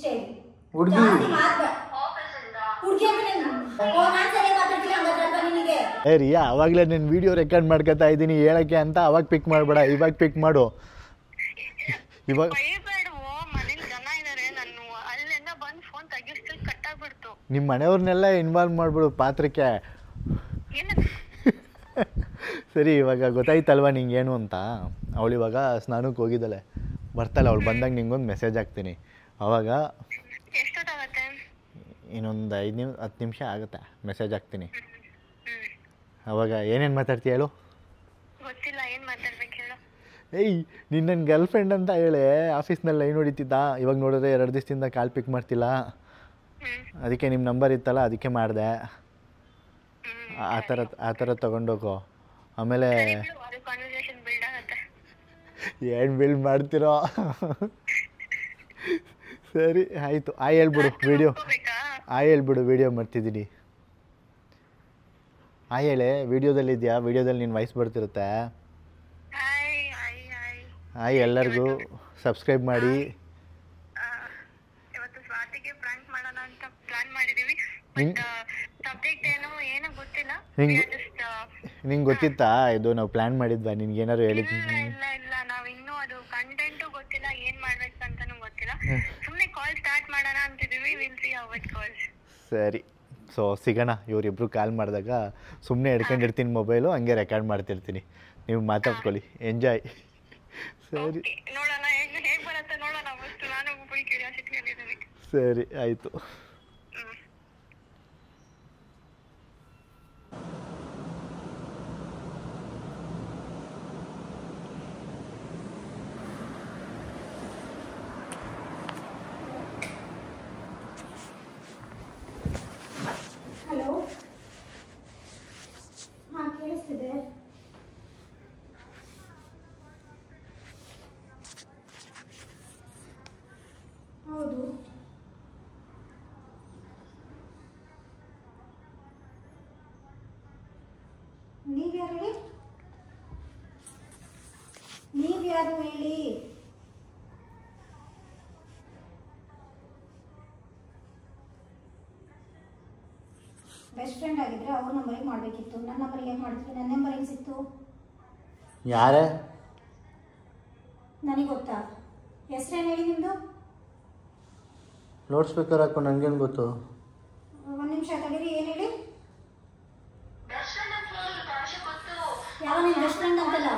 ಇಷ್ಟೇ ಹುಡುಗಿ ಏ ರಿಯಾ ಅವಾಗಲೇ ನಾನು ವಿಡಿಯೋ ರೆಕಾರ್ಡ್ ಮಾಡ್ಕೊತಾ ಇದ್ದೀನಿ ಹೇಳಕ್ಕೆ ಅಂತ ಅವಾಗ ಪಿಕ್ ಮಾಡಬೇಡ, ಇವಾಗ ಪಿಕ್ ಮಾಡು. ಇವಾಗ ನಿಮ್ಮ ಮನೆಯವ್ರನ್ನೆಲ್ಲ ಇನ್ವಾಲ್ವ್ ಮಾಡ್ಬಿಡು ಪಾತ್ರಕ್ಕೆ. ಸರಿ ಇವಾಗ ಗೊತ್ತಾಯ್ತಲ್ವ ನಿಂಗೇನು ಅಂತ. ಅವಳು ಇವಾಗ ಸ್ನಾನಕ್ಕೆ ಹೋಗಿದ್ದಾಳೆ, ಬರ್ತಾಳೆ. ಅವಳು ಬಂದಾಗ ನಿಂಗೊಂದು ಮೆಸೇಜ್ ಹಾಕ್ತೀನಿ. ಅವಾಗ ಇನ್ನೊಂದು 5-10 ನಿಮಿಷ ಆಗುತ್ತೆ, ಮೆಸೇಜ್ ಹಾಕ್ತೀನಿ. ಅವಾಗ ಏನೇನು ಮಾತಾಡ್ತೀಯ ಹೇಳು? ಏಯ್ ನೀನು ನನ್ನ ಗರ್ಲ್ ಫ್ರೆಂಡ್ ಅಂತ ಹೇಳಿ ಆಫೀಸ್ನಲ್ಲಿ ಲೈನ್ ಹೊಡಿತಿದ್ದ, ಇವಾಗ ನೋಡಿದ್ರೆ 2 ದಿವಸದಿಂದ ಕಾಲ್ ಪಿಕ್ ಮಾಡ್ತಿಲ್ಲ, ಅದಕ್ಕೆ ನಿಮ್ಮ ನಂಬರ್ ಇತ್ತಲ್ಲ ಅದಕ್ಕೆ ಮಾಡಿದೆ. ಆ ಥರ ತೊಗೊಂಡೋಗು. ಆಮೇಲೆ ಏನು ಬಿಲ್ಡ್ ಮಾಡ್ತಿರೋ? ಸರಿ ಆಯಿತು. ಹೇಳ್ಬಿಡು ವಿಡಿಯೋ ಮಾಡ್ತಿದ್ದೀನಿ. ಹೇಳೆ, ವಿಡಿಯೋದಲ್ಲಿದೆಯಾ? ವಿಡಿಯೋದಲ್ಲಿ ನಿನ್ನ ವಾಯ್ಸ್ ಬರ್ತಿರುತ್ತೆ. ಎಲ್ಲರಿಗೂ ಸಬ್ಸ್ಕ್ರೈಬ್ ಮಾಡಿ. ನಿಂಗೆ ಗೊತ್ತಿತ್ತಾ ಇದು ನಾವು ಪ್ಲಾನ್ ಮಾಡಿದ್ವಾ? ನಿನ್ಗೇನಾದ್ರು ಹೇಳಿದ್ದೀನಿ? ಸರಿ, ಸೊ ಸಿಗೋಣ. ಇವರಿಬ್ರು ಕಾಲ್ ಮಾಡಿದಾಗ ಸುಮ್ಮನೆ ಹಿಡ್ಕೊಂಡಿರ್ತೀನಿ ಮೊಬೈಲು, ಹಂಗೆ ರೆಕಾರ್ಡ್ ಮಾಡ್ತಿರ್ತೀನಿ. ನೀವು ಮಾತಾಡ್ಕೊಳ್ಳಿ, ಎಂಜಾಯ್. ಸರಿ ಸರಿ ಆಯಿತು. ಹಲೋ, ಹಾಂ ಕೇಳಿಸ್ತಿದೆ. ಹೌದು, ನೀವ್ಯಾರು ಹೇಳಿ? ಬೆಸ್ಟ್ ಫ್ರೆಂಡ್ ಆಗಿದ್ರೆ ಅವ್ರ ನಂಬರಿಗೆ ಮಾಡಬೇಕಿತ್ತು, ನನ್ನ ನಂಬರಿಗೆ ಹೇಗೆ ಮಾಡ್ತೀವಿ? ನನ್ನ ನಂಬರ್ ಹೆಂಗೆ ಸಿಕ್ತು? ಯಾರೇ? ನನಗೆ ಗೊತ್ತಾ? ಹೆಸರೇನು ಹೇಳಿ ನಿಮ್ಮದು? ಲೌಡ್ ಸ್ಪೀಕರ್ ಹಾಕು, ನನಗೇನು ಗೊತ್ತು? ಒಂದು ನಿಮಿಷ ತಡೀರಿ. ಏನು ಹೇಳಿ? ಯಾವ ನಿಮ್ಮ ಬೆಸ್ಟ್ ಫ್ರೆಂಡ್ ಅಂತಲ್ಲ?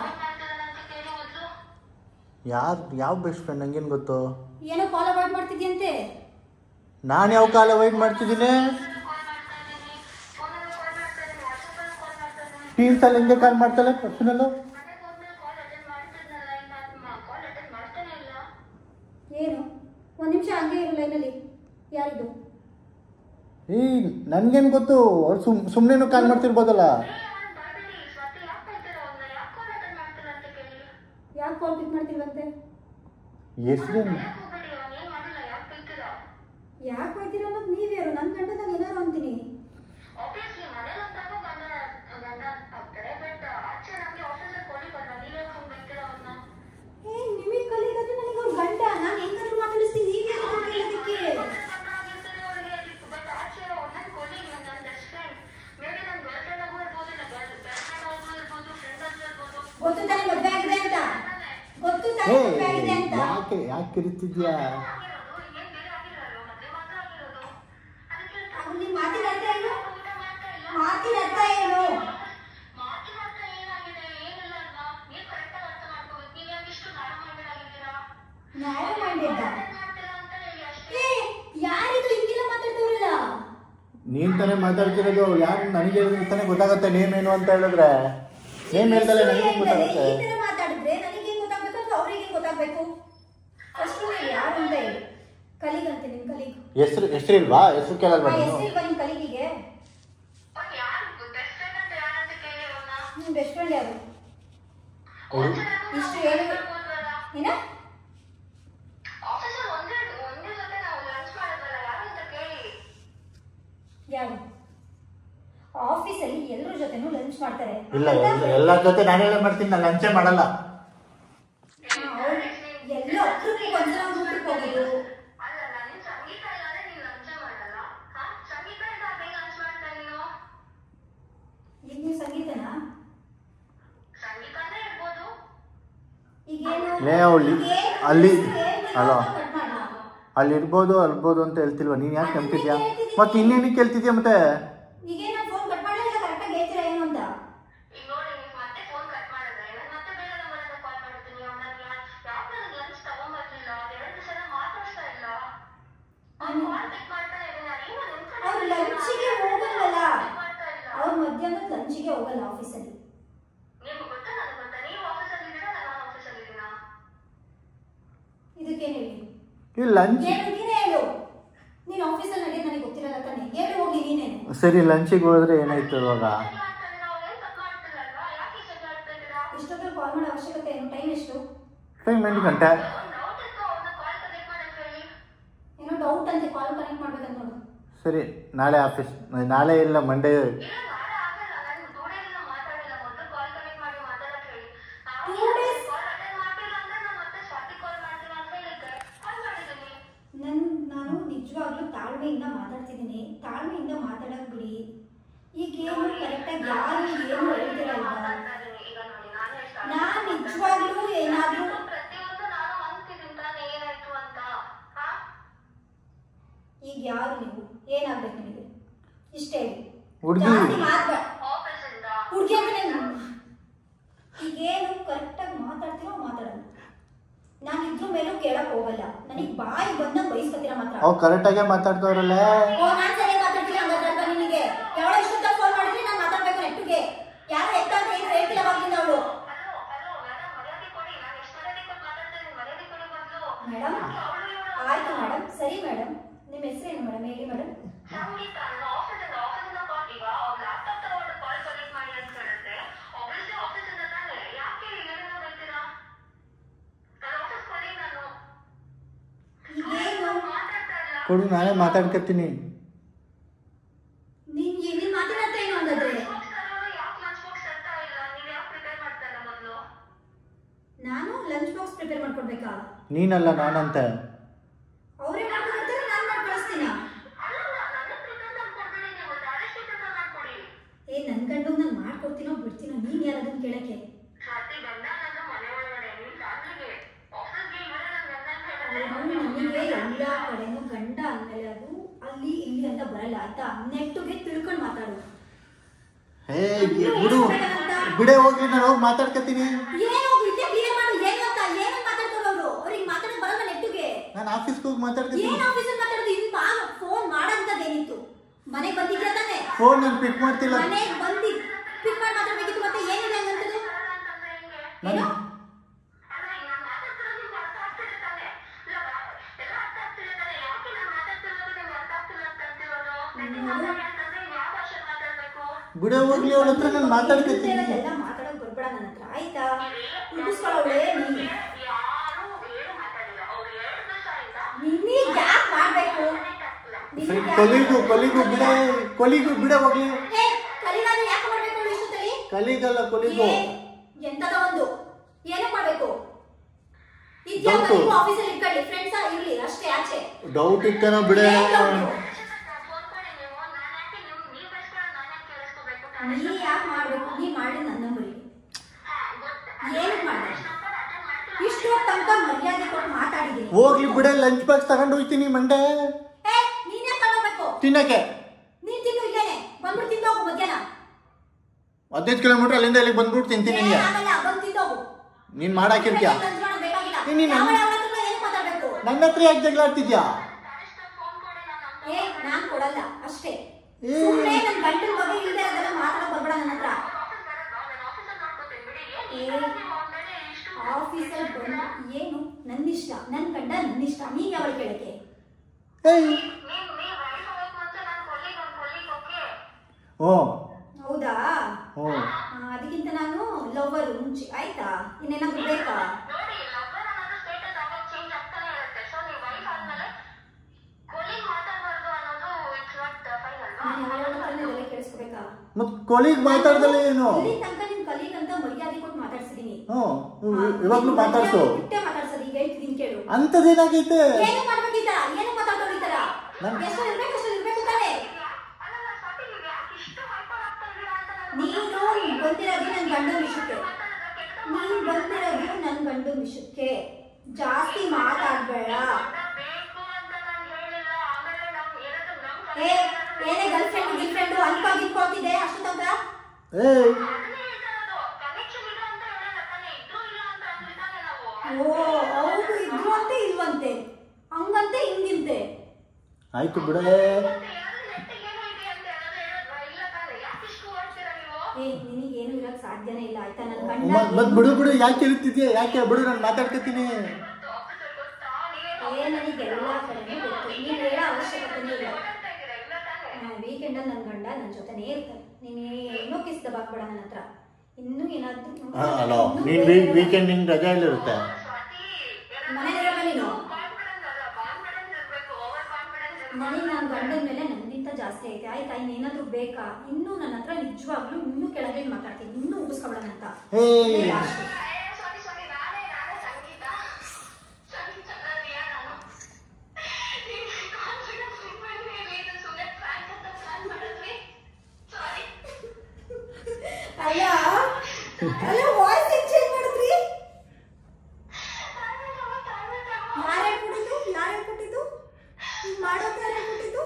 ಯಾವ ಬೆಸ್ಟ್ ಫ್ರೆಂಡ್? ನನಗೇನು ಗೊತ್ತು? ಏನೋ ಕಾಲ್ ಅವಾಯ್ಡ್ ಮಾಡ್ತಿದ್ಯಂತೆ. ನಾನು ಯಾವ ಕಾಲ್ ಅವಾಯ್ಡ್ ಮಾಡ್ತಿದ್ದೀನಿ? ಟೀಮ್ಸಲ್ಲಿ ಹೆಂಗೆ ಕಾಲ್ ಮಾಡ್ತಾಳೆ ಪರ್ಸನಲ್ಲು? ಏನು? ಒಂದು ನಿಮಿಷ ಹಂಗೆ ಇರು ಲೈನಲ್ಲಿ. ಯಾರಿದು? ನನಗೇನು ಗೊತ್ತು? ಅವ್ರು ಸುಮ್ಮನೆ ಕಾಲ್ ಮಾಡ್ತಿರ್ಬೋದಲ್ಲ. ಯಾಕೆ ಕಾಲ್ ಪಿಕ್ ಮಾಡ್ತಿಲ್ವಂತೆ? ಹೆಸರೇನು? ಯಾಕೆ ಹೋಯ್ತೀರ ಅನ್ನೋದು ನೀವ್ಯಾರು? ನನ್ನ ಗಂಡದಾಗ ಏನಾರು ಅಂತೀನಿ. ನಿಮಗೆ ಕಲಿಗಾದ್ರೆ ನನಗೆ ಅವ್ರ ಗಂಡ, ನಾನು ಹೆಂಗಾದ್ರೂ ಮಾತಾಡಿಸ್ತೀನಿ. ನೀವ್ಯಾರು ಕೇಳೋದಕ್ಕೆ? ಗೊತ್ತು ತಾನೇ ಮದುವೆ ಆಗಿದೆ ಅಂತ? ಗೊತ್ತು ತಾನೇ ಮದುವೆ ಆಗಿದೆ ಅಂತ? ಯಾಕೆ ಕಿರಿತಿದ್ಯಾ? ನಿಮ್ಮ ಮಾತಿನ ಅರ್ಥ ಏನು? ಮಾತಿನ ಅರ್ಥ ಏನು? ನ್ಯಾಯ ಮಾಡಿದ್ದ? ಯಾರಿದು ಹಿಂಗೆಲ್ಲ ಮಾತಾಡ್ತವ್ರಲ್ಲ? ನೀನ್ ತಾನೇ ಮಾತಾಡ್ತಿರೋದು. ಯಾರು ನನಗೆ ತಾನೇ ಗೊತ್ತಾಗುತ್ತೆ ನೇಮ್ ಏನು ಅಂತ ಹೇಳಿದ್ರೆ. ನೇಮ್ ಹೇಳ್ದಲ್ಲ ನನಗೆ ಗೊತ್ತಾಗುತ್ತೆ. ಈ ತರ ಮಾತಾಡಿದ್ರೆ ನನಗೆ ಗೊತ್ತಾಗಬೇಕು ಅಥವಾ ಅವರಿಗೆ ಗೊತ್ತಾಗಬೇಕು? ಫಸ್ಟ್ ಯಾರು ಅಂತ ಹೇಳಿ. ಕಲಿಗಂತೆ ನಿಮ್ಮ ಕಲಿಗ್. ಹೆಸರು ಇಲ್ವಾ? ಹೆಸರು ಕೇಳಲ್ವಾ? ಹೆಸರು ಇಲ್ವಾ ನಿಮ್ಮ ಕಲಿಗಿಗೆ? ನಿಮ್ಮ ಬೆಸ್ಟ್ ಫ್ರೆಂಡ್ ಯಾರು? ಇಷ್ಟು ಹೇಳಿ ಏನ? ಯಾರು? ಆಫೀಸಲ್ಲಿ ಎಲ್ಲರ ಜೊತೆನೂ ಲಂಚ್ ಮಾಡ್ತಾರೆ. ಇಲ್ಲ, ಎಲ್ಲರ ಜೊತೆ ನಾನೆಲ್ಲ ಮಾಡ್ತೀನಿ, ನಾನು ಲಂಚೇ ಮಾಡಲ್ಲ. ಎಲ್ಲೋ ಅಕ್ಕಕ್ಕೆ ಒಂದ್ಸಲ ಊಟಕ್ಕೆ ಹೋಗೋದು. ಲೇ ಅವಳಿ ಅಲ್ಲಿ ಅಲೋ ಅಲ್ಲಿ ಇರ್ಬೋದು ಅಲ್ಬೋದು ಅಂತ ಹೇಳ್ತಿಲ್ವ, ನೀನು ಯಾಕೆ ನಂಬ್ತಿದ್ಯಾ? ಮತ್ತೆ ಇನ್ನೇನಕ್ಕೆ ಕೇಳ್ತಿದ್ಯಾ? ಮತ್ತೆ ಅವ್ರು ಮಧ್ಯಾಹ್ನ ಲಂಚಿಗೆ ಹೋಗಲ್ಲ ಆಫೀಸಲ್ಲಿ. ಇದಕ್ಕೇನು ಹೇಳಿ? ಲಂಚ್ ನೀನೇ ಹೇಳು. ನೀನು ಆಫೀಸಲ್ಲಿ ನಡೆಯೋದು ನನಗೆ ಗೊತ್ತಿರಲ್ಲ ತಾನೆ, ಹೇಳು ಹೋಗಿ ನೀನೇನು. ಸರಿ ಲಂಚಿಗೆ ಹೋದ್ರೆ ಏನಾಯ್ತು ಇವಾಗ? ಇಷ್ಟೊತ್ತಲ್ಲಿ ಕಾಲ್ ಮಾಡೋ ಅವಶ್ಯಕತೆ ಏನು? ಟೈಮ್ ಎಷ್ಟು? ಟೈಮ್ 8 ಗಂಟೆ. ಏನೋ ಡೌಟ್ ಅಂತ ಕಾಲ್ ಕನೆಕ್ಟ್ ಮಾಡ್ಬೇಕಂತ ನೋಡು. ಸರಿ ನಾಳೆ ಆಫೀಸ್, ನಾಳೆ ಇಲ್ಲ ಮಂಡೇ. ನಾನು ನಿಜವಾಗ್ಲೂ ತಾಳ್ಮೆಯಿಂದ ಮಾತಾಡ್ತಿದ್ದೀನಿ, ತಾಳ್ಮೆಯಿಂದ ಮಾತಾಡಕ್ ಬಿಡಿ. ಈಗ ಏನು ಕರೆಕ್ಟಾಗಿ ಯಾರು ಏನು ಹೇಳ್ತಿರಲ್ಲ. ನಾನು ನಿಜವಾಗ್ಲೂ ಏನಾದ್ರೂ ಈಗ ಯಾರು ನೀವು ಏನಾಗ್ಬೇಕು ನಿಮಗೆ ಇಷ್ಟೇ ಹುಡುಗಿ ಅಂದ್ರೆ ಈಗೇನು ಕರೆಕ್ಟಾಗಿ ಮಾತಾಡ್ತಿರೋ ಮಾತಾಡೋದು. ನಾನು ಇದ್ರ ಮೇಲೂ ಕೇಳಕ್ ಹೋಗಲ್ಲ, ನನಗೆ ಬಾಯಿ ಬಂದಾಗ ಬಯಸ್ಕೊತೀರ ಮಾತ್ರ. ಅವ್ ಕರೆಕ್ಟಾಗೆ ಮಾತಾಡ್ತವ್ರಲ್ಲ. ನಾನು ಸರಿ ಮಾತಾಡ್ತೀನಿ ಹಂಗಾದ್ರೆ ನಿನಗೆ ಯಾವಳ ಇಷ್ಟೊತ್ತ ಫೋನ್ ಮಾಡಿದ್ರೆ ನಾನು ಮಾತಾಡ್ಬೇಕು ನೆಟ್ಟಿಗೆ. ಯಾರು ಎತ್ತಾದ್ರೆ ಏನು ಹೇಳ್ತಿಲ್ಲ ಅವಾಗಿಂದ ಅವಳು. ಮೇಡಮ್ ಆಯ್ತು ಮೇಡಮ್, ಸರಿ ಮೇಡಮ್. ನಿಮ್ಮ ಹೆಸರೇನು ಮೇಡಮ್? ಹೇಳಿ ಮೇಡಮ್. ಕೊಡು ನಾನೇ ಮಾತಾಡ್ಕತ್ತೀನಿ. ನೀನ್ ಮಾತಾಡತ್ತ ಏನು ಹಂಗಾದ್ರೆ? ನಾನು ಲಂಚ್ ಬಾಕ್ಸ್ ಪ್ರಿಪೇರ್ ಮಾಡ್ಕೊಡ್ಬೇಕಾ? ನೀನಲ್ಲ ನಾನಂತ. ಅವರೇ ಮಾಡ್ಕೊಡ್ತಾರೆ, ನಾನು ಮಾಡಿ ಕಳಿಸ್ತೀನ. ನನ್ ಗಂಡು ನಾನು ಮಾಡ್ಕೊಡ್ತೀನೋ ಬಿಡ್ತೀನೋ, ನೀನ್ ಯಾರದನ್ನ ಕೇಳಕ್ಕೆ? ನನಗೆ ಎಲ್ಲಾ ಕಡೆನೂ ಗಂಡ ಅಂದ್ಮೇಲೆ ಅದು ಅಲ್ಲಿ ಇಲ್ಲಿ ಅಂತ ಬರಲ್ಲ ಆಯ್ತಾ? ನೆಟ್ಟುಗೆ ತಿಳ್ಕೊಂಡು ಮಾತಾಡು. ಬಿಡೆ ಹೋಗಿ ನಾನು ಹೋಗಿ ಮಾತಾಡ್ಕತ್ತೀನಿ. ಏನು ವಿದ್ಯೆ ಕ್ಲಿಯರ್ ಮಾಡು. ಏನು ಅಂತ ಏನು ಮಾತಾಡ್ತಾರೆ ಅವರು? ಅವ್ರಿಗೆ ಮಾತಾಡಕ್ ಬರಲ್ಲ ನೆಟ್ಟುಗೆ. ನಾನು ಆಫೀಸ್ಗೆ ಹೋಗಿ ಮಾತಾಡ್ತೀನಿ. ಏನು ಆಫೀಸಲ್ಲಿ ಮಾತಾಡೋದು? ಇನ್ನು ಫೋನ್ ಮಾಡಂತದೇನಿತ್ತು? ಮನೆಗೆ ಬಂದಿದ್ಯಾ ತಾನೆ? ಫೋನ್ ನಾನು ಪಿಕ್ ಮಾಡ್ತಿಲ್ಲ. ಮನೆಗೆ ಬಂದಿ ಪಿಕ್ ಮಾಡಿ ಮಾತಾಡ್ಬೇಕಿತ್ತು. ಮತ್ತೆ ಏನಿದೆ ಹಂಗಂತದ್ದು? ಏನು ಬಿಡೆ ಹೋಗ್ಲಿ, ಅವಳ ಹತ್ರ ನಾನು ಮಾತಾಡ್ಕತ್ತೀನಿ. ಎಲ್ಲ ಮಾತಾಡಕ್ ಬರ್ಬೇಡ ನನ್ನ ಹತ್ರ ಆಯ್ತಾ? ಮುಗಿಸ್ಕೊಳ್ಳೋಳೆ ನೀನು. ನಿನಗೆ ಯಾಕೆ ಮಾಡ್ಬೇಕು? ಕೊಲಿಗೂ ಬಿಡೆ ಹೋಗ್ಲಿ. ಕಲಿಗಾದ್ರೆ ಯಾಕೆ ಮಾಡ್ಬೇಕು? ಇಷ್ಟೊತ್ತಲ್ಲಿ ಕಲಿಗಲ್ಲ ಕೊಲಿಗೂ. ಎಂತದ ಒಂದು ಏನು ಮಾಡ್ಬೇಕು? ಆಫೀಸಲ್ಲಿ ಇಟ್ಕೊಳ್ಳಿ, ಫ್ರೆಂಡ್ಸ್ ಇರ್ಲಿ ಅಷ್ಟೇ. ಆಚೆ ಡೌಟ್ ಇಕ್ಕನ ಬಿಡೆ. ನೀ ಯಾಕೆ ಮಾಡ್ಬೇಕು? ನೀ ಮಾಡಿ ನನ್ನ ನಂಬರಿಗೆ ಏನು ಮಾಡಿದೆ? ಇಷ್ಟು ತನಕ ಮರ್ಯಾದೆ ಕೊಟ್ಟು ಮಾತಾಡಿದ್ದೀನಿ. ಹೋಗ್ಲಿ ಬಿಡೆ, ಲಂಚ್ ಬಾಕ್ಸ್ ತಗೊಂಡು ಹೋಗ್ತೀನಿ ಮಂಡೆ. ನೀನೇ ತಗೋಬೇಕು ತಿನ್ನಕ್ಕೆ. ನೀನ್ ತಿನ್ನು, ಇಲ್ಲೇನೆ ಬಂದ್ಬಿಟ್ಟು ತಿಂದೋಗು. ಮಧ್ಯಾಹ್ನ 15 ಕಿಲೋಮೀಟರ್ ಅಲ್ಲಿಂದ ಇಲ್ಲಿಗೆ ಬಂದ್ಬಿಟ್ಟು ತಿಂತೀನಿ. ಬಂದು ತಿಂದೋಗು. ನೀನ್ ಮಾಡಾಕಿರ್ತೀಯ? ನನ್ನ ಹತ್ರ ಯಾಕೆ ಜಗಳ ಆಡ್ತಿದ್ಯಾ? ನಾನ್ ಕೊಡಲ್ಲ ಅಷ್ಟೇ. ಸುಮ್ಮನೆ ನನ್ನ ಗಂಡನ ಬಗ್ಗೆ ಇಲ್ಲದೆ ಅದೆಲ್ಲ ಮಾತಾಡಕ್ ಬರ್ಬೇಡ ನನ್ನ ಹತ್ರ. ಆಫೀಸಲ್ಲಿ ಬಂದು ಏನು ನನ್ನಿಷ್ಟ, ನನ್ನ ಗಂಡ ನನ್ನಿಷ್ಟ, ನೀನ್ ಯಾವಳು ಕೇಳಕ್ಕೆ? ಹೌದಾ? ಅದಕ್ಕಿಂತ ನಾನು ಲವರ್ ಮುಂಚೆ ಆಯ್ತಾ? ಇನ್ನೇನಾದ್ರು ಬೇಕಾ? ಮತ್ ಕೊಲಿಗ್ ಮಾತಾಡ್ದಲ್ಲ ಏನು? ತನಕ ನಿಮ್ ಕಲೀಗ್ ಅಂತ ಮರ್ಯಾದೆ ಕೊಟ್ಟು ಮಾತಾಡ್ಸಿದೀನಿ. ಇವಾಗ್ಲೂ ಮಾತಾಡ್ಸು. ಮಾತಾಡ್ಸೋದು ಈಗ ಹೇಳ್ತಿದ್ದೀನಿ ಕೇಳು. ಅಂತದೇನಾಗೈತೆ? ಏನು ಮಾಡ್ಬೇಕಿತ್ತ? ಏನು ಮಾತಾಡೋರು ಈ ತರ? ಎಷ್ಟು ಇರ್ಬೇಕು ಅಷ್ಟು ಇರ್ಬೇಕು ತಾನೆ? ನೀನು ಬಂದಿರೋದು ನನ್ನ ಗಂಡನ ವಿಷಯಕ್ಕೆ. ನೀನ್ ಬಂದಿರೋದು ನನ್ನ ಗಂಡನ ವಿಷಯಕ್ಕೆ. ಏನೇ ಗರ್ಲ್ ಫ್ರೆಂಡ್ ಅನ್ಕೋತಿದ್ದೆ ಅಷ್ಟು ತನಕ. ಓ ಹೌದು, ಇದ್ರು ಅಂತೆ ಇಲ್ವಂತೆ, ಹಂಗಂತೆ ಹಿಂಗಿಂತೆ. ಆಯ್ತು ಬಿಡ. ನಿನಗೇನು ಇರಕ್ ಸಾಧ್ಯನೇ ಇಲ್ಲ ಆಯ್ತಾ. ನನ್ನ ಗಂಡ ಬಿಡು ಬಿಡು, ಯಾಕೆ ಇರುತ್ತಿದ್ಯಾ? ಯಾಕೆ ಬಿಡು, ನಾನು ಮಾತಾಡ್ಕೊತೀನಿ. ನನಗೆಲ್ಲ ಕಡೆನೂ ಗೊತ್ತು, ನೀನು ಹೇಳೋ ಅವಶ್ಯಕತೆನೇ ಇಲ್ಲ. ವೀಕೆಂಡಲ್ಲಿ ನನ್ನ ಗಂಡ ನನ್ನ ಜೊತೆನೇ ಇರ್ತಾರೆ. ನೀನೇನೋ ಕಿಸ್ ದಬಾಕ್ಬೇಡ ನನ್ನ ಹತ್ರ. ಇನ್ನೂ ಏನಾದ್ರು ನೀನು ವೀಕೆಂಡ್ ನಿನ್ ರಜೆ ಇರುತ್ತೆ ಮನೆಯಲ್ಲಿರಲ್ಲ ನೀನು. ನನಗೆ ನನ್ನ ಗಂಡನ ಮೇಲೆ ನಂಗಿಂತ ಜಾಸ್ತಿ ಐತೆ ಆಯ್ತಾ. ಇನ್ನೇನಾದ್ರೂ ಬೇಕಾ? ಇನ್ನೂ ನನ್ನ ಹತ್ರ ನಿಜವಾಗ್ಲೂ ಇನ್ನೂ ಕೆಳಗೆ ಮಾತಾಡ್ತೀನಿ, ಇನ್ನೂ ಉಗಿಸ್ಕೊಬೇಡ ಅಂತ. ಅಲ್ಲ ವಾಯ್ಸ್ ಚೇಂಜ್ ಮಾಡಿದ್ರಿ? ಯಾರೇ ಕೊಟ್ಟಿದ್ದು ಮಾಡೋದು? ಯಾರೇ ಕೊಟ್ಟಿದ್ದು?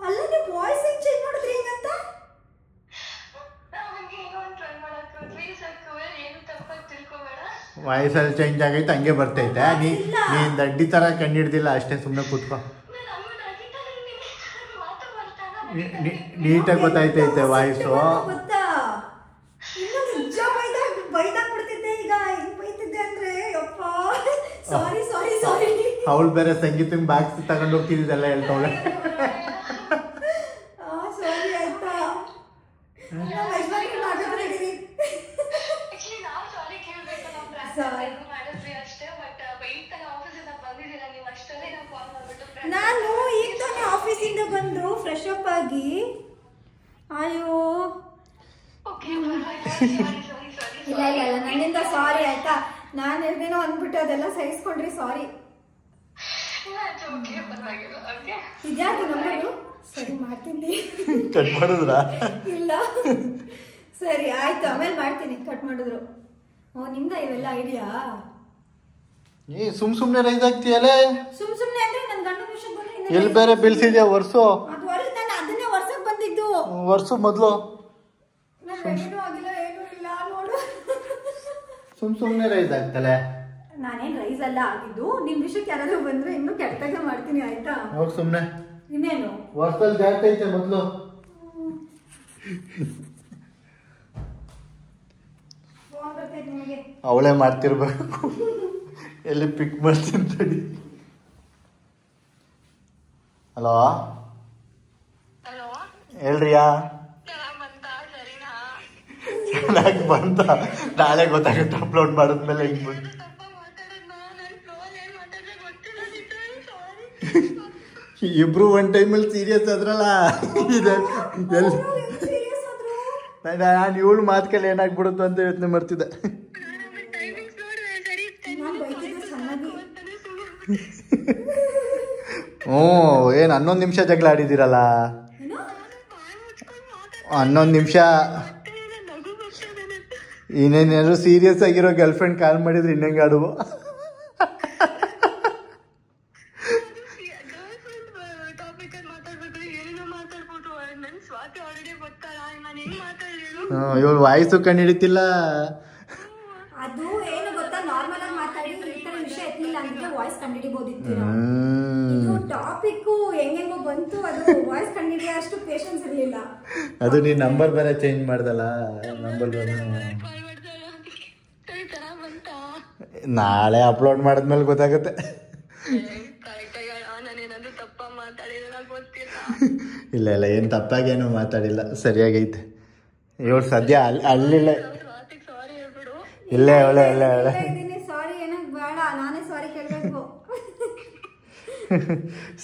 ಅಲ್ಲ ನೀವು ವಾಯ್ಸ್ ಚೇಂಜ್ ಮಾಡಿದ್ರಿ ಹಿಂಗಂತ? ವಾಯ್ಸಲ್ಲಿ ಚೇಂಜ್ ಆಗೈತೆ, ಹಂಗೆ ಬರ್ತೈತೆ. ನೀನ್ ದಡ್ಡಿ ತರ ಕಂಡಿಡ್ದಿಲ್ಲ ಅಷ್ಟೇ, ಸುಮ್ಮನೆ ಕೂತ್ಕೋ. ನೀಟಾಗಿ ಗೊತ್ತಾಯ್ತೈತೆ ವಾಯ್ಸು. ಅವಳು ಬೇರೆ ಸಂಗೀತ ಬಾಕ್ಸ್ ತಗೊಂಡು ಹೋಗ್ತಿದ್ದೆಲ್ಲ ಹೇಳ್ತಾವಳೆ. ನಾನು ಈಗ ತಾನೇ ಆಫೀಸಿಂದ ಬಂದು ಫ್ರೆಶ್ ಅಪ್ ಆಗಿ, ಅಯ್ಯೋ ಇಲ್ಲ ಇಲ್ಲ ಇಲ್ಲ ನನ್ನಿಂದ ಸಾರಿ ಆಯ್ತಾ. ನಾನು ಎರಡೇನೋ ಅಂದ್ಬಿಟ್ಟು ಅದೆಲ್ಲ ಸಹಿಸ್ಕೊಂಡ್ರಿ, ಸಾರಿ. ಇದ್ಯಾಕೆ ನಂಬರು? ಸರಿ ಮಾಡ್ತೀನಿ. ಕಟ್ ಮಾಡಿದ್ರಾ? ಇಲ್ಲ ಸರಿ ಆಯ್ತು, ಆಮೇಲೆ ಮಾಡ್ತೀನಿ. ಕಟ್ ಮಾಡಿದ್ರು. ಓ ನಿಮ್ದ ಇವೆಲ್ಲ ಐಡಿಯಾ? ಸುಮ್ನೆ ರೈಸ್ ಆಗ್ತೀಯಲ್ಲೇ. ಸುಮ್ನೆ ಅಂದ್ರೆ ನನ್ನ ಗಂಡ ವಿಷಯ ಬಂದ್ರೆ ಎಲ್ಲಿ ಬೇರೆ ಬೀಳ್ಸಿದ್ಯಾ ವರ್ಷು? ಅದು ನಾನು ಅದನ್ನೇ ವರ್ಷಕ್ಕೆ ಬಂದಿದ್ದು. ವರ್ಷ ಮೊದಲು ಏನೂ ಆಗಿಲ್ಲ, ಏನೂ ಇಲ್ಲ ನೋಡು. ಸುಮ್ನೆ ರೈಸ್ ಆಗ್ತಲೆ. ನಾನೇನ್ ರೈಸ್ ಎಲ್ಲ ಆಗಿದ್ದು. ನಿಮ್ ವಿಷಯಕ್ಕೆ ಯಾರಾದ್ರೂ ಬಂದ್ರೆ ಇನ್ನೂ ಕೆಟ್ಟದಾಗ ಮಾಡ್ತೀನಿ ಆಯ್ತಾ? ಹೋಗ್ ಸುಮ್ನೆ. ಇನ್ನೇನು ವರ್ಷದಲ್ಲಿ ಜಾಸ್ತಿ ಐತೆ ಮೊದಲು. ಅವಳೇ ಮಾಡ್ತಿರ್ಬೇಕು. ಎಲ್ಲಿ ಪಿಕ್ ಮಾಡ್ತೀನಿ ತಡಿ. ಹಲೋ ಹೇಳ್ರಿಯಾ? ಚೆನ್ನಾಗಿ ಬಂತ. ನಾಳೆ ಗೊತ್ತಾಗುತ್ತೆ ಅಪ್ಲೋಡ್ ಮಾಡಿದ್ಮೇಲೆ. ಹಿಂಗ್ ಬಂತು ಇಬ್ರು ಒನ್ ಟೈಮಲ್ಲಿ ಸೀರಿಯಸ್ ಆದ್ರಲ್ಲ. ನಾನು ಇವಳು ಮಾತ್ಕಲ್ಲಿ ಏನಾಗ್ಬಿಡುತ್ತೋ ಅಂತ ಯೋಚನೆ ಮಾಡ್ತಿದ್ದೆ. ಏನು 11 ನಿಮಿಷ ಜಗಳ ಆಡಿದಿರಲ್ಲ? 11 ನಿಮಿಷ. ಇನ್ನೇನಾದ್ರು ಸೀರಿಯಸ್ ಆಗಿರೋ ಗರ್ಲ್ ಫ್ರೆಂಡ್ ಕಾಲ್ ಮಾಡಿದ್ರೆ ಇನ್ನಂಗೆ ಆಡುವ. ಇವಳು ವಾಯ್ಸು ಕಂಡಿಡಿತಿಲ್ಲ. ಅದು ಏನು ಗೊತ್ತಾ, ನಾರ್ಮಲ್ ಆಗಿ ಮಾತಾಡಿ ಈ ತರ ವಿಷಯ ಎತ್ತಲಿಲ್ಲ ಅಂದ್ರೆ ವಾಯ್ಸ್ ಕಂಡಿಡಿಬಹುದಿತ್ತು. ಇದು ಟಾಪಿಕ್ ಹೆಂಗೆಂಗೋ ಬಂತು, ಅದು ವಾಯ್ಸ್ ಕಂಡಿಡಿಯೋ ಅಷ್ಟು ಪೇಷನ್ಸ್ ಇರಲಿಲ್ಲ. ಅದು ನೀ ನಂಬರ್ ಬೇರೆ ಚೇಂಜ್ ಮಾಡ್ದಲ್ಲ. ನಂಬರ್ ನಾಳೆ ಅಪ್ಲೋಡ್ ಮಾಡಿದ್ಮೇಲೆ ಗೊತ್ತಾಗುತ್ತೆ. ಇಲ್ಲ ಇಲ್ಲ, ಏನು ತಪ್ಪಾಗೇನು ಮಾತಾಡಿಲ್ಲ, ಸರಿಯಾಗೈತೆ. ಇವಳು ಸದ್ಯ ಅಲ್ಲಿಲ್ಲ. ಇಲ್ಲೇ ಒಳ್ಳೆ ಒಳ್ಳೆ ಒಳ್ಳೆ. ಸಾರಿ ಏನಕ್ಕೆ ಬೇಡ, ನಾನೇ ಸಾರಿ ಕೇಳಬೇಕು.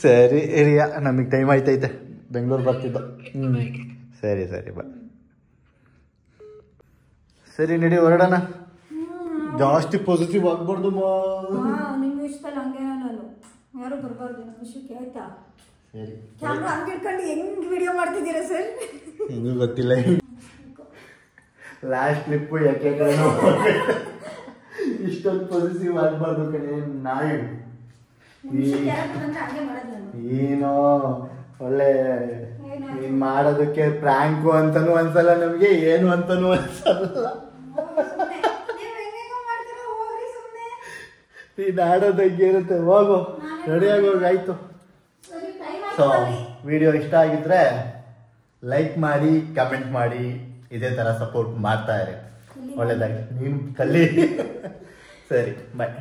ಸರಿ ರಿಯಾ, ನಮಗೆ ಟೈಮ್ ಆಯ್ತೈತೆ, ಬೆಂಗಳೂರು ಬರ್ತಿದ್ದು. ಸರಿ ಸರಿ ಬಾ. ಸರಿ ನಡಿ ಹೊರಡೋಣ. ಜಾಸ್ತಿ ಪಾಸಿಟಿವ್ ಆಗ್ಬಾರ್ದು. ನಿಮ್ಮ ಇಷ್ಟದಲ್ಲಿ ಹಂಗೆ ನಾನು ಯಾರು ಬರಬಾರ್ದು ನಮ್ಮ ವಿಷಯಕ್ಕೆ ಆಯ್ತಾ? ಸರಿ. ಕ್ಯಾಮ್ರಾ ಹಂಗೆ ಇಟ್ಕೊಂಡು ಹೆಂಗ್ ವಿಡಿಯೋ ಮಾಡ್ತಿದ್ದೀರಾ ಸರ್? ಹೆಂಗೂ ಗೊತ್ತಿಲ್ಲ. ಲಾಸ್ಟ್ ಕ್ಲಿಪ್ಪು ಯಾಕೆ ಇಷ್ಟೊಂದು ಪಾಸಿಟಿವ್ ಆಗ್ಬಾರ್ದು ಕಣೆ ನಾಯಿ. ಕ್ಯಾರೆಕ್ಟರ್ ಅಂದ್ರೆ ಹಂಗೆ ಮಾಡೋದು ನಾನು. ಏನೋ ಒಳ್ಳೆ ನೀನ್ ಮಾಡೋದಕ್ಕೆ ಪ್ರ್ಯಾಂಕು ಅಂತಾನು ಅನ್ಸಲ್ಲ ನಮ್ಗೆ, ಏನು ಅಂತಾನು ಅನ್ಸಲ್ಲ. ನೀನ್ ಆಡೋದಂಗೆ ಇರುತ್ತೆ. ಹೋಗು ರೆಡಿಯಾಗಿ ಹೋಗಿ, ಆಯ್ತು. ಸೊ ವಿಡಿಯೋ ಇಷ್ಟ ಆಗಿದ್ರೆ ಲೈಕ್ ಮಾಡಿ, ಕಮೆಂಟ್ ಮಾಡಿ, ಇದೇ ತರ ಸಪೋರ್ಟ್ ಮಾಡ್ತಾ ಇರಿ. ಒಳ್ಳೇದಾಗಿ ನೀನು ಕಲಿ. ಸರಿ, ಬಾಯ್.